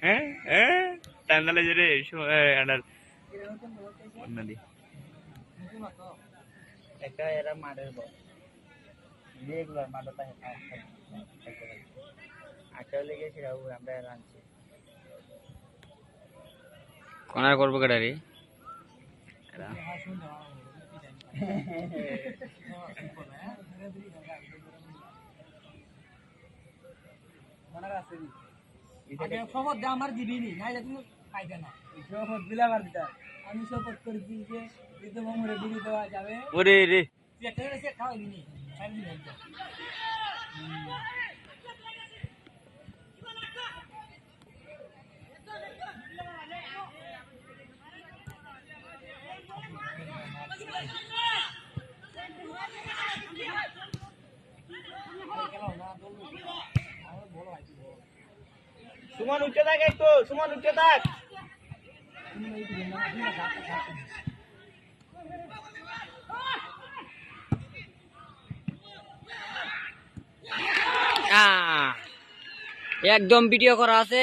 হ্যাঁ হ্যাঁ টান্ডালে যে রে আন্ডার নদী একটা এরা মাঠের বল রেগুলার মাঠটা আটটা লেগে সেটা আমরা রাঁধছি কোনার করবো কেটা রে শপথ দে আমার দিবিনি নাইলে তুমি পাইবে না শপথ দিলে আবার দিতা আমি শপথ করেছি যে দিতে মামুরে দিদি দেওয়া যাবে ওরে রে সে খাওয়াই দিনি সুমন উঠে থাক একটু সুমন উঠে থাক একদম ভিডিও করা আছে।